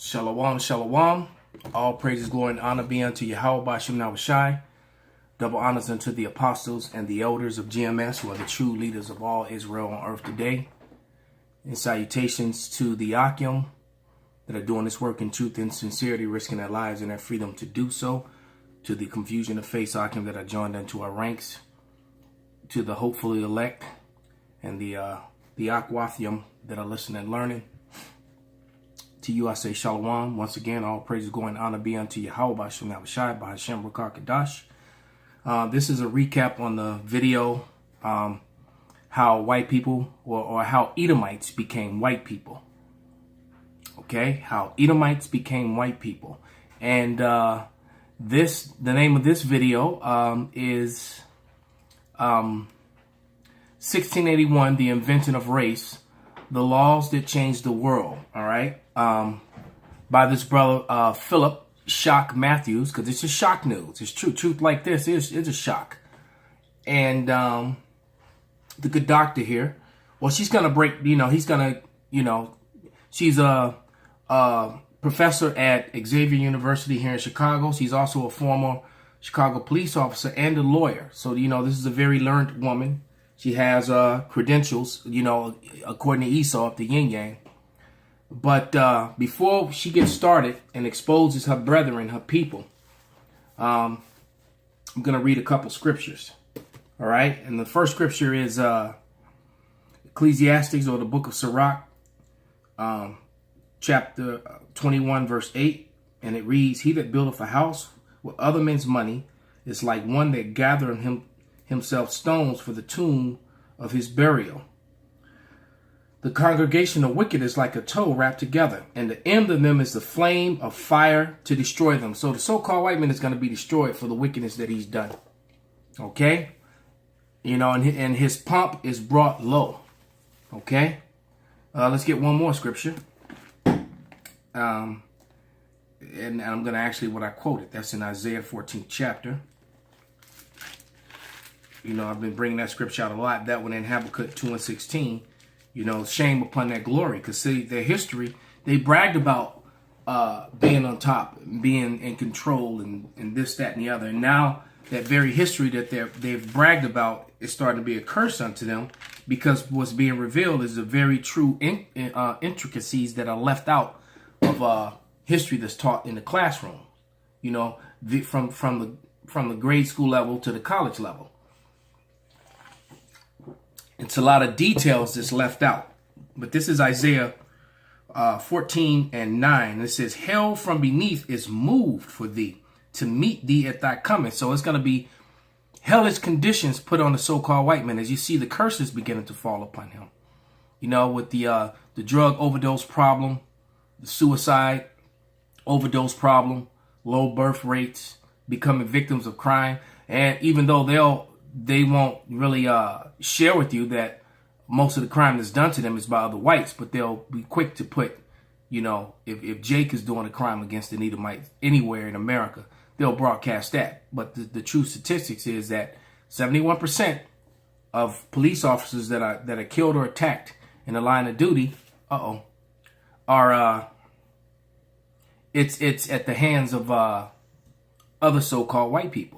Shalom, shalom. All praises, glory, and honor be unto Yahweh Bashim Nawashai. Double honors unto the apostles and the elders of GMS, who are the true leaders of all Israel on earth today. And salutations to the Akim that are doing this work in truth and sincerity, risking their lives and their freedom to do so. To the confusion of face Akim that are joined unto our ranks. To the hopefully elect and the Akwathium that are listening and learning. To you I say shalom. Once again, all praises, glory, and honor be unto Yahweh Bashim Nawashai by Hashem Rakar Kadash. This is a recap on the video, how white people or how Edomites became white people. Okay, how Edomites became white people. And the name of this video is 1681, The Invention of Race, The Laws That Changed the World. All right, by this brother Philip Shock Matthews, because it's just shock news. It's truth like this is a shock. And the good doctor here, well, she's gonna break. She's a professor at Xavier University here in Chicago. She's also a former Chicago police officer and a lawyer. So this is a very learned woman. She has credentials, according to Esau of the Yin Yang. But before she gets started and exposes her brethren, her people, I'm going to read a couple scriptures. All right. And the first scripture is Ecclesiastes, or the book of Sirach, chapter 21, verse 8. And it reads, "He that buildeth a house with other men's money is like one that gathereth himself stones for the tomb of his burial. The congregation of wicked is like a tow wrapped together, and the end of them is the flame of fire to destroy them." So the so-called white man is going to be destroyed for the wickedness that he's done. Okay? And his pomp is brought low. Okay? Let's get one more scripture. And I'm going to actually, what I quoted, that's in Isaiah 14th chapter. I've been bringing that scripture out a lot. That one in Habakkuk 2 and 16. Shame upon that glory. Because see, their history, they bragged about being on top, being in control, and this, that, and the other. And now that very history that they've bragged about is starting to be a curse unto them, because what's being revealed is the very true intricacies that are left out of history that's taught in the classroom. From the grade school level to the college level. It's a lot of details that's left out. But this is Isaiah 14 and 9. It says, "Hell from beneath is moved for thee to meet thee at thy coming." So it's going to be hellish conditions put on the so-called white man as you see the curses beginning to fall upon him. With the drug overdose problem, the suicide overdose problem, low birth rates, becoming victims of crime. And even though they won't really share with you that most of the crime that's done to them is by other whites, but they'll be quick to put, if Jake is doing a crime against an Edomite anywhere in America, they'll broadcast that. But the true statistics is that 71% of police officers that are killed or attacked in the line of duty, are it's at the hands of other so-called white people.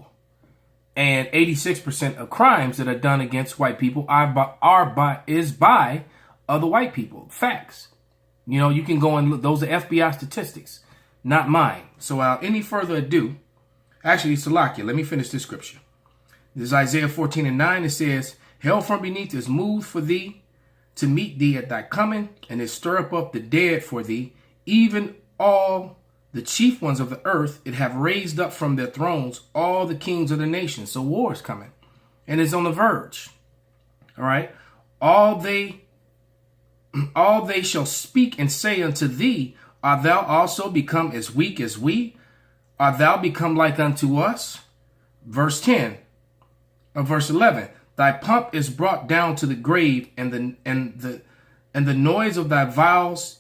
And 86% of crimes that are done against white people is by other white people. Facts. You can go and look. Those are FBI statistics, not mine. So without any further ado, actually, Salakia, let me finish this scripture. This is Isaiah 14 and 9. It says, "Hell from beneath is moved for thee to meet thee at thy coming, and it stir up the dead for thee, even all the chief ones of the earth. It have raised up from their thrones all the kings of the nations." So war is coming, and it's on the verge. All right. All they shall speak and say unto thee, "Art thou also become as weak as we? Art thou become like unto us?" Verse 10 of verse 11. "Thy pomp is brought down to the grave, and the noise of thy vows,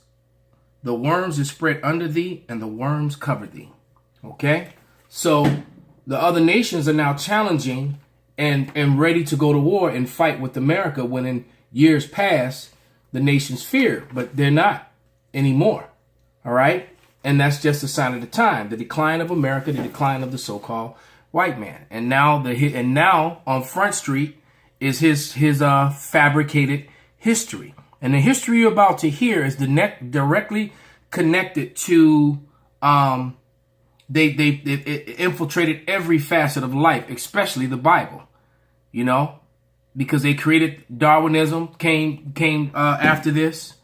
the worms is spread under thee, and the worms cover thee." Okay? So the other nations are now challenging and ready to go to war and fight with America, when in years past, the nations feared, but they're not anymore. All right. And that's just a sign of the time, the decline of America, the decline of the so-called white man. And now on Front Street is his fabricated history. And the history you're about to hear is directly connected to they infiltrated every facet of life, especially the Bible. You know, because they created Darwinism, came after this,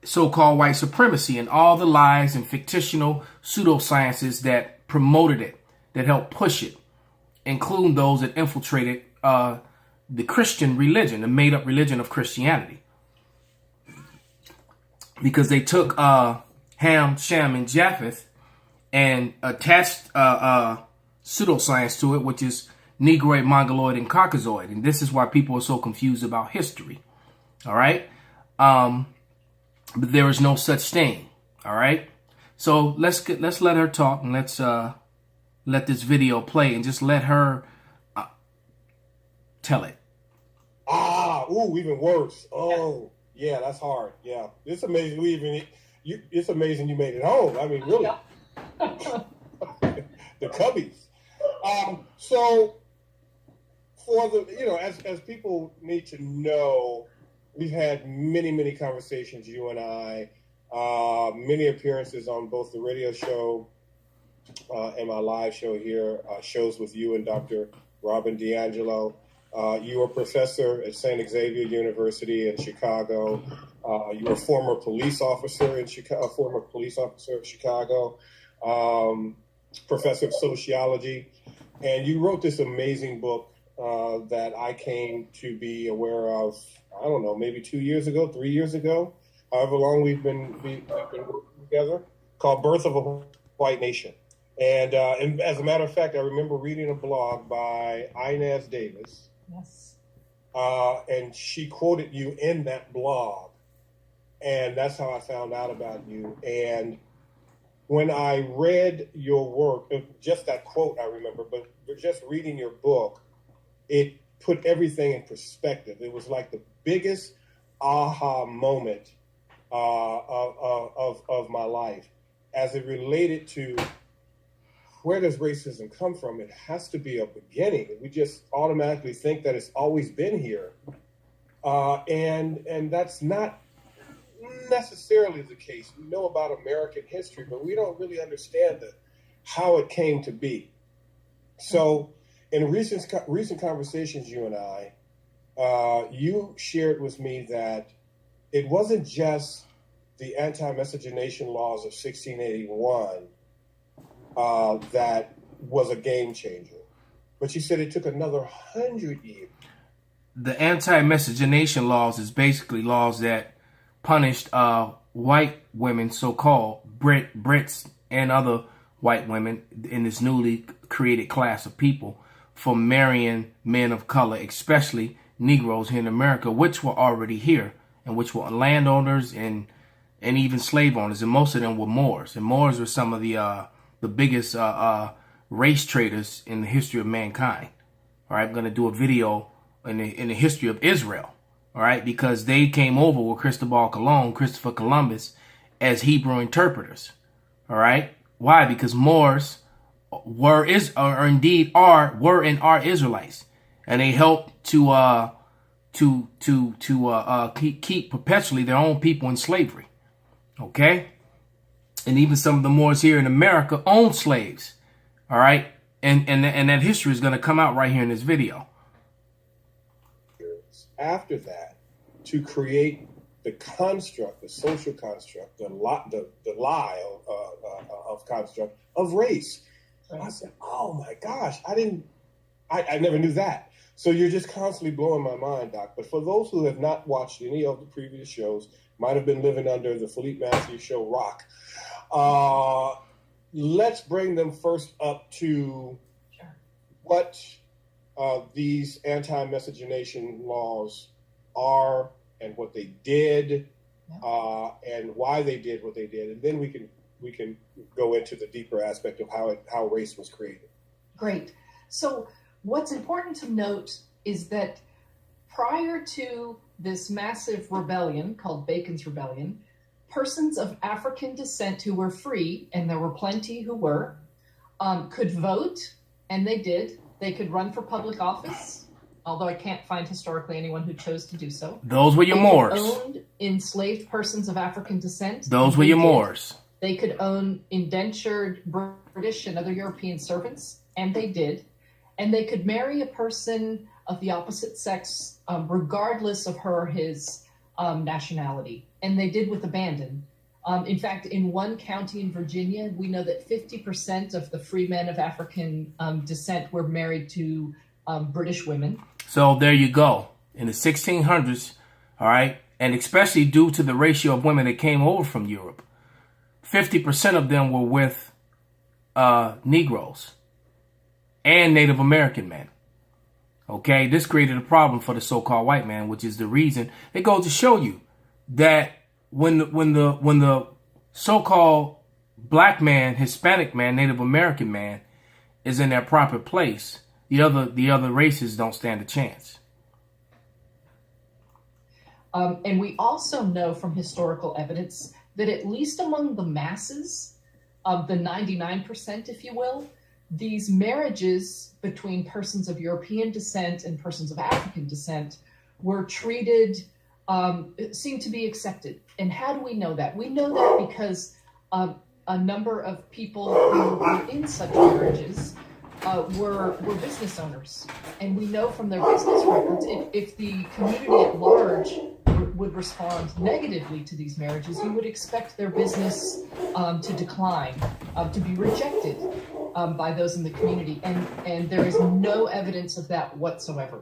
so-called white supremacy, and all the lies and fictional pseudosciences that promoted it, that helped push it, including those that infiltrated the Christian religion, the made-up religion of Christianity. Because they took Ham, Shem, and Japheth and attached pseudoscience to it, which is Negroid, Mongoloid, and Caucasoid. And this is why people are so confused about history. All right? But there is no such thing. All right? So let's let her talk, and let's let this video play, and just let her tell it. Even worse. Oh, yeah, that's hard. Yeah, it's amazing. It's amazing you made it home. I mean, really, the Cubbies. So for as people need to know, we've had many conversations, you and I, many appearances on both the radio show and my live show here, shows with you and Dr. Robin DiAngelo. You were a professor at St. Xavier University in Chicago. You were a former police officer in Chicago, professor of sociology, and you wrote this amazing book that I came to be aware of, I don't know, maybe 2 years ago, 3 years ago, however long we've been working together, called Birth of a White Nation. And as a matter of fact, I remember reading a blog by Inez Davis. Yes. And she quoted you in that blog. And that's how I found out about you. And when I read your work, just that quote I remember, but just reading your book, it put everything in perspective. It was like the biggest aha moment of my life as it related to where does racism come from? It has to be a beginning. We just automatically think that it's always been here. And that's not necessarily the case. We know about American history, but we don't really understand how it came to be. So in recent conversations, you and I, you shared with me that it wasn't just the anti-miscegenation laws of 1681 that was a game changer, but you said it took another 100 years. The anti-miscegenation laws is basically laws that punished white women, so-called Brits and other white women in this newly created class of people, for marrying men of color, especially Negroes here in America, which were already here, and which were landowners and even slave owners, and most of them were Moors. And Moors were some of the biggest race traders in the history of mankind. All right, I'm going to do a video in the history of Israel. All right, because they came over with Christopher Columbus, as Hebrew interpreters. All right, why? Because Moors were and are Israelites, and they helped to keep perpetually their own people in slavery. Okay. And even some of the Moors here in America owned slaves. All right. And that history is going to come out right here in this video. After that, to create the construct, the social construct, the lie of construct of race. And I said, oh my gosh, I never knew that. So you're just constantly blowing my mind, Doc. But for those who have not watched any of the previous shows, might have been living under the Philippe Matthews show rock. Let's bring them first up to what these anti-miscegenation laws are and what they did, and why they did what they did, and then we can go into the deeper aspect of how race was created. Great. So what's important to note is that prior to this massive rebellion called Bacon's Rebellion, persons of African descent who were free, and there were plenty who were, could vote, and they did. They could run for public office, although I can't find historically anyone who chose to do so. Those were your They Moors. owned enslaved persons of African descent. Those were your Moors. They could own indentured British and other European servants, and they did. And they could marry a person of the opposite sex, regardless of her or his nationality. And they did with abandon. In fact, in one county in Virginia, we know that 50% of the free men of African descent were married to British women. So there you go. In the 1600s, all right, and especially due to the ratio of women that came over from Europe, 50% of them were with Negroes and Native American men. Okay, this created a problem for the so-called white man, which is the reason it goes to show you that when the so-called black man, Hispanic man, Native American man is in their proper place, the other races don't stand a chance. And we also know from historical evidence that at least among the masses, of the 99%, if you will, these marriages between persons of European descent and persons of African descent were treated, seemed to be accepted. And how do we know that? We know that because a number of people who were in such marriages were business owners. And we know from their business records, if the community at large would respond negatively to these marriages, you would expect their business to decline, to be rejected by those in the community. And there is no evidence of that whatsoever.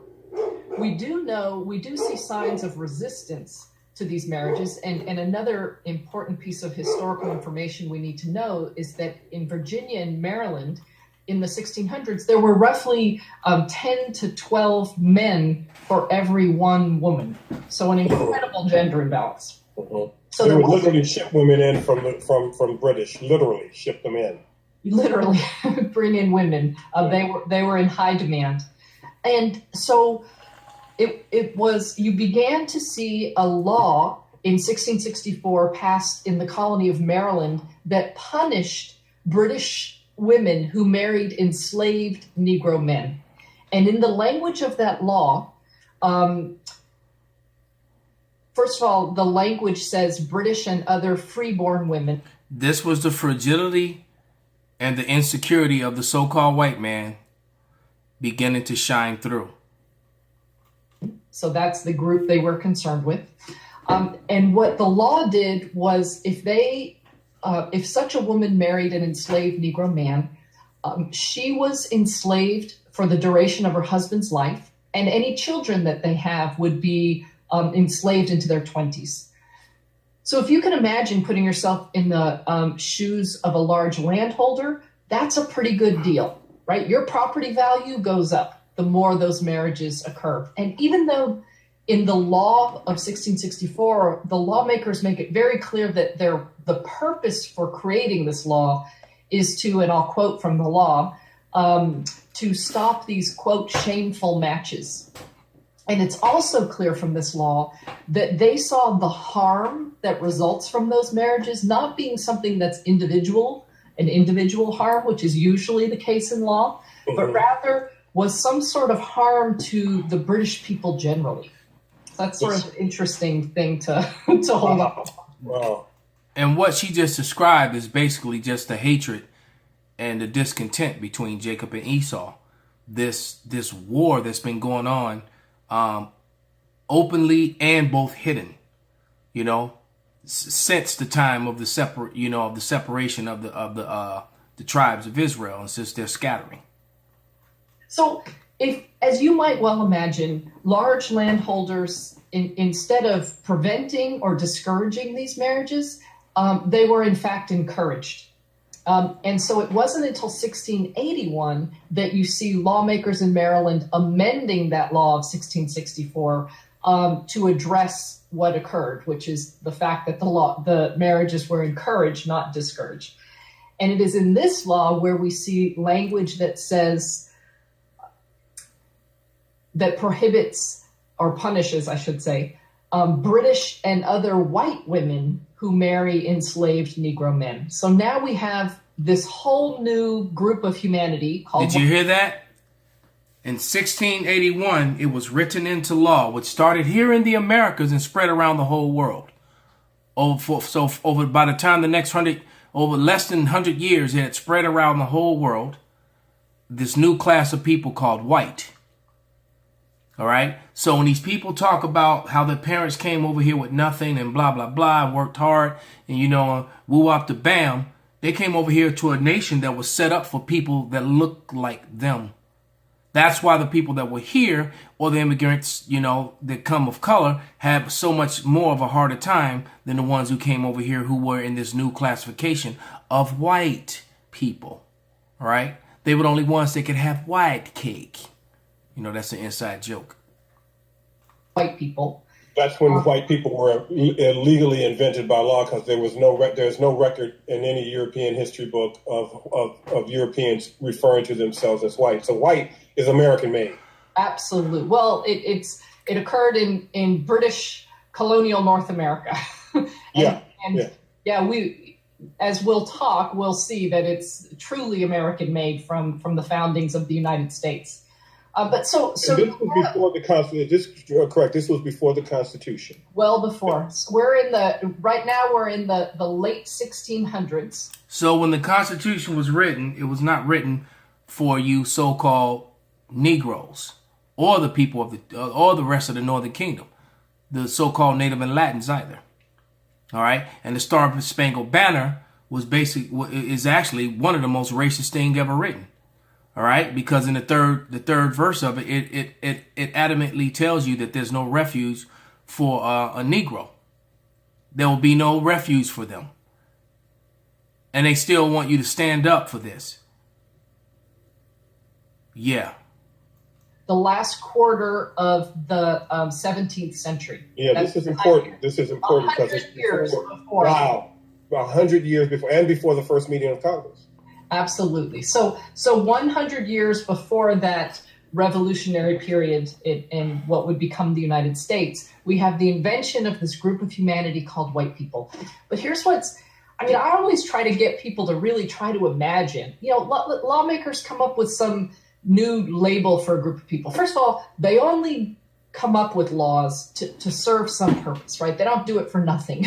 We do see signs of resistance to these marriages. And another important piece of historical information we need to know is that in Virginia and Maryland, in the 1600s, there were roughly 10 to 12 men for every one woman. So an incredible gender imbalance. Mm-hmm. So they would literally ship women in from British, literally ship them in. Literally bring in women. They were in high demand. And so it was, you began to see a law in 1664 passed in the colony of Maryland that punished British women who married enslaved Negro men. And in the language of that law, first of all, the language says British and other freeborn women. This was the fragility and the insecurity of the so-called white man beginning to shine through. So that's the group they were concerned with. And what the law did was if such a woman married an enslaved Negro man, she was enslaved for the duration of her husband's life, and any children that they have would be enslaved into their 20s. So if you can imagine putting yourself in the shoes of a large landholder, that's a pretty good deal, right? Your property value goes up the more those marriages occur. And even though in the law of 1664, the lawmakers make it very clear that the purpose for creating this law is to, and I'll quote from the law, to stop these, quote, shameful matches. And it's also clear from this law that they saw the harm that results from those marriages not being something that's an individual harm, which is usually the case in law, but rather was some sort of harm to the British people generally. That's sort of an interesting thing to hold up. Wow. And what she just described is basically just the hatred and the discontent between Jacob and Esau. This war that's been going on openly and both hidden, since the time of the separation of the tribes of Israel, and since their scattering. So if, as you might well imagine, large landholders, instead of preventing or discouraging these marriages, they were in fact encouraged. And so it wasn't until 1681 that you see lawmakers in Maryland amending that law of 1664 to address what occurred, which is the fact that the marriages were encouraged, not discouraged. And it is in this law where we see language that says, that prohibits or punishes, I should say, British and other white women who marry enslaved Negro men. So now we have this whole new group of humanity called. Did you hear that? In 1681, it was written into law, which started here in the Americas and spread around the whole world. Over by the time the next over less than 100 years, it had spread around the whole world. This new class of people called white. All right. So when these people talk about how their parents came over here with nothing and blah, blah, blah, and worked hard and, woo up the bam, they came over here to a nation that was set up for people that look like them. That's why the people that were here, or the immigrants, that come of color, have so much more of a harder time than the ones who came over here who were in this new classification of white people. All right. They were the only ones that could have white cake. That's an inside joke. White people. That's when white people were illegally invented by law, because there's no record in any European history book of Europeans referring to themselves as white. So white is American made. Absolutely. Well, it occurred in British colonial North America. We, as we'll see that it's truly American made from the foundings of the United States. This was before the Constitution. Correct. This was before the Constitution. Well before. So right now we're in the late 1600s. So when the Constitution was written, it was not written for you so-called Negroes or the people of or the rest of the Northern Kingdom, the so-called Native and Latins either. All right, and the Star Spangled Banner is actually one of the most racist things ever written. All right, because in the third verse of it adamantly tells you that there's no refuge for a Negro. There will be no refuge for them, and they still want you to stand up for this. Yeah. The last quarter of the 17th century. Yeah, this is important. This is important because it's 100 years before. Wow, 100 years before, and before the first meeting of Congress. Absolutely. So 100 years before that revolutionary period in what would become the United States, we have the invention of this group of humanity called white people. But here's I always try to get people to really try to imagine. Lawmakers come up with some new label for a group of people. First of all, they only come up with laws to serve some purpose, right? They don't do it for nothing.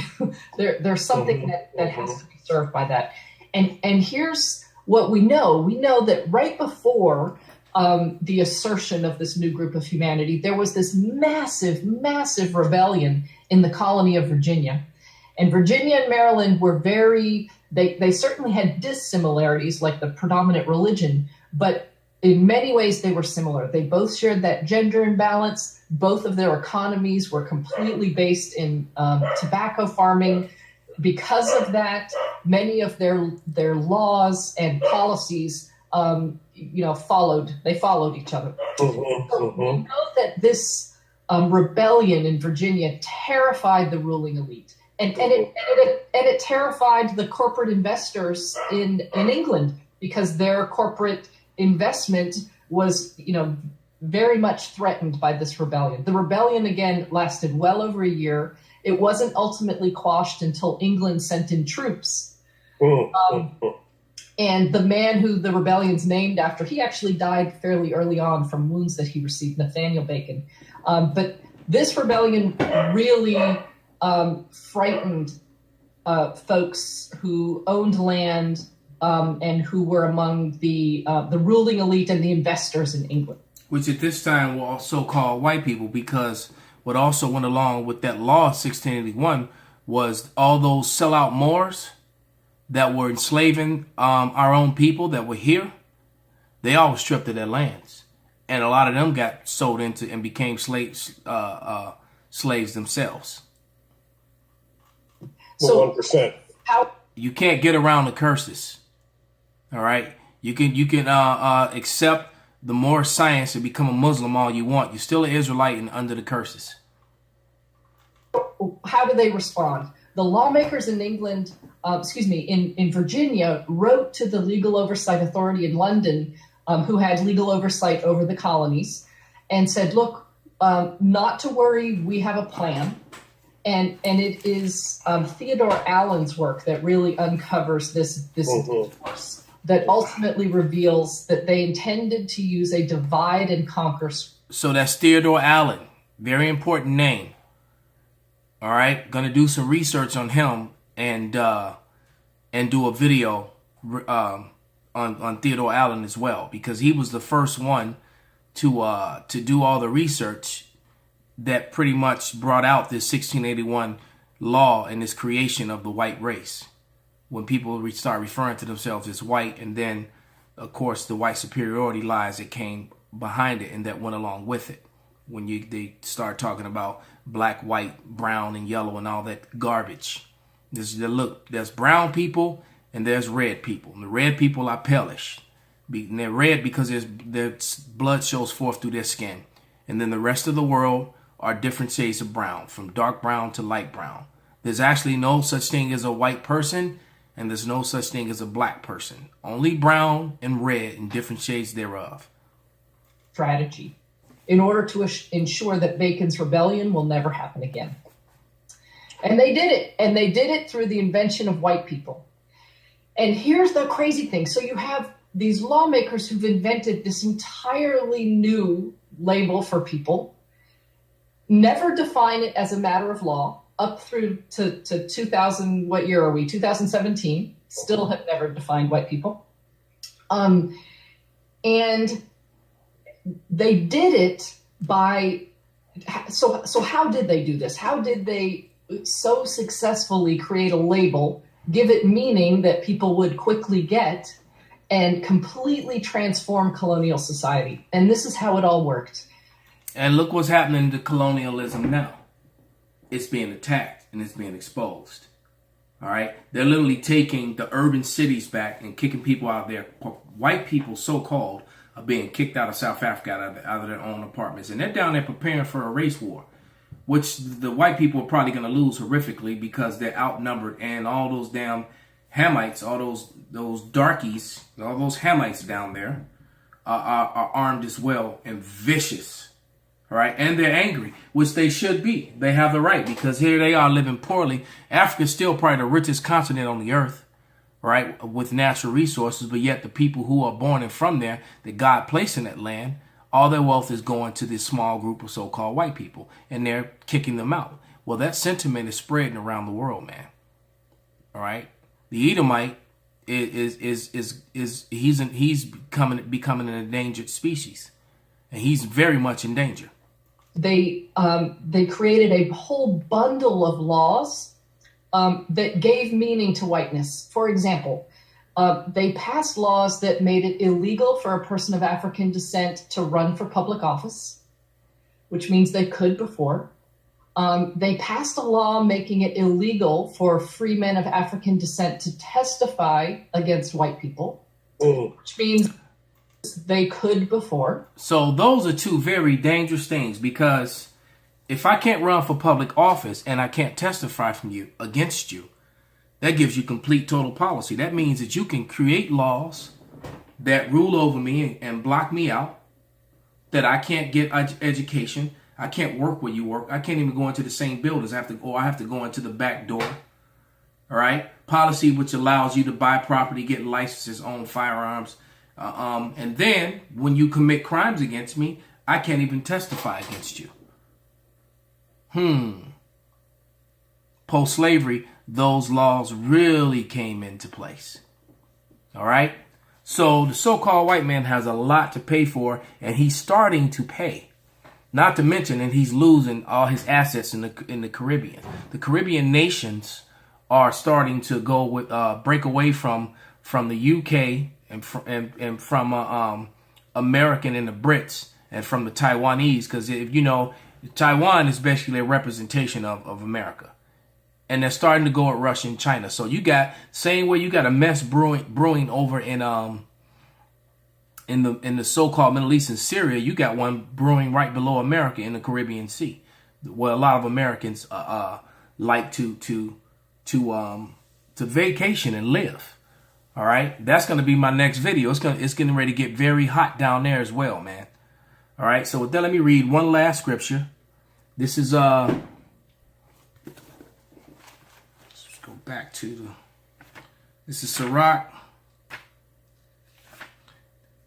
There's something that has to be served by that. And here's what we know. We know that right before the assertion of this new group of humanity, there was this massive, massive rebellion in the colony of Virginia. And Virginia and Maryland were they certainly had dissimilarities, like the predominant religion, but in many ways they were similar. They both shared that gender imbalance. Both of their economies were completely based in tobacco farming. Because of that, many of their laws and policies, followed each other. So we know that this rebellion in Virginia terrified the ruling elite, and it terrified the corporate investors in England, because their corporate investment was, very much threatened by this rebellion. The rebellion, again, lasted well over a year. It wasn't ultimately quashed until England sent in troops. And the man who the rebellion's named after, he actually died fairly early on from wounds that he received, Nathaniel Bacon. But this rebellion really frightened folks who owned land and who were among the ruling elite and the investors in England. Which at this time were also called white people, because what also went along with that law of 1681 was all those sellout Moors that were enslaving our own people that were here. They all were stripped of their lands, and a lot of them got sold into and became slaves themselves. So 1%. You can't get around the curses. All right, you can accept the more science and become a Muslim all you want. You're still an Israelite and under the curses. How do they respond? The lawmakers in England, in Virginia, wrote to the Legal Oversight Authority in London, who had legal oversight over the colonies, and said, look, not to worry, we have a plan. And it is Theodore Allen's work that really uncovers this discourse that ultimately reveals that they intended to use a divide and conquer. So that's Theodore Allen. Very important name. All right. Going to do some research on him and do a video on Theodore Allen as well, because he was the first one to do all the research that pretty much brought out this 1681 law and this creation of the white race. When people start referring to themselves as white, and then, of course, the white superiority lies that came behind it and that went along with it. When they start talking about black, white, brown, and yellow and all that garbage. There's brown people and there's red people. And the red people are palish. And they're red because their blood shows forth through their skin. And then the rest of the world are different shades of brown, from dark brown to light brown. There's actually no such thing as a white person, and there's no such thing as a black person. Only brown and red and different shades thereof. Strategy in order to ensure that Bacon's rebellion will never happen again. And they did it. And they did it through the invention of white people. And here's the crazy thing. So you have these lawmakers who've invented this entirely new label for people, never define it as a matter of law, up through to 2000, what year are we? 2017, still have never defined white people. And they did it by, so how did they do this? How did they so successfully create a label, give it meaning that people would quickly get, and completely transform colonial society? And this is how it all worked. And look what's happening to colonialism now. It's being attacked and it's being exposed. All right. They're literally taking the urban cities back and kicking people out of there. White people, so-called, are being kicked out of South Africa, out of their own apartments. And they're down there preparing for a race war, which the white people are probably going to lose horrifically because they're outnumbered. And all those damn Hamites, all those darkies, all those Hamites down there are armed as well and vicious. All right. And they're angry, which they should be. They have the right, because here they are living poorly. Africa's still probably the richest continent on the earth, right, with natural resources. But yet the people who are born and from there, that God placed in that land, all their wealth is going to this small group of so-called white people, and they're kicking them out. Well, that sentiment is spreading around the world, man. All right. The Edomite he's becoming an endangered species, and he's very much in danger. They created a whole bundle of laws that gave meaning to whiteness. For example, they passed laws that made it illegal for a person of African descent to run for public office, which means they could before. They passed a law making it illegal for free men of African descent to testify against white people, which means they could before. So those are two very dangerous things, because if I can't run for public office and I can't testify from you against you, that gives you complete total policy. That means that you can create laws that rule over me and block me out, that I can't get education. I can't work where you work. I can't even go into the same buildings. I have to go into the back door. All right. Policy which allows you to buy property, get licenses, own firearms. And then when you commit crimes against me, I can't even testify against you. Post-slavery, those laws really came into place. All right. So the so-called white man has a lot to pay for, and he's starting to pay. Not to mention that he's losing all his assets in the Caribbean. The Caribbean nations are starting to go with break away from the UK and from American and the Brits and from the Taiwanese, because if you know, Taiwan is basically a representation of America, and they're starting to go at Russia and China. So you got same way you got a mess brewing over in the so-called Middle East and Syria. You got one brewing right below America in the Caribbean Sea, where a lot of Americans like to vacation and live. All right, that's going to be my next video. It's getting ready to get very hot down there as well, man. All All right, so with that, let me read one last scripture. This is let's go back to this is Sirach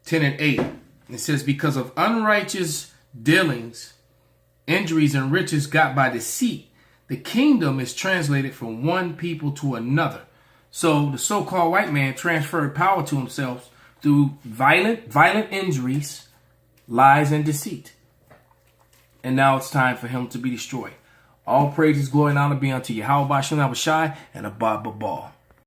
10:8. It says, because of unrighteous dealings, injuries, and riches got by deceit, the kingdom is translated from one people to another. So the so-called white man transferred power to himself through violent injuries, lies, and deceit. And now it's time for him to be destroyed. All praises, glory, and honor be unto Yahweh Bashem Abishai and Abba Babal.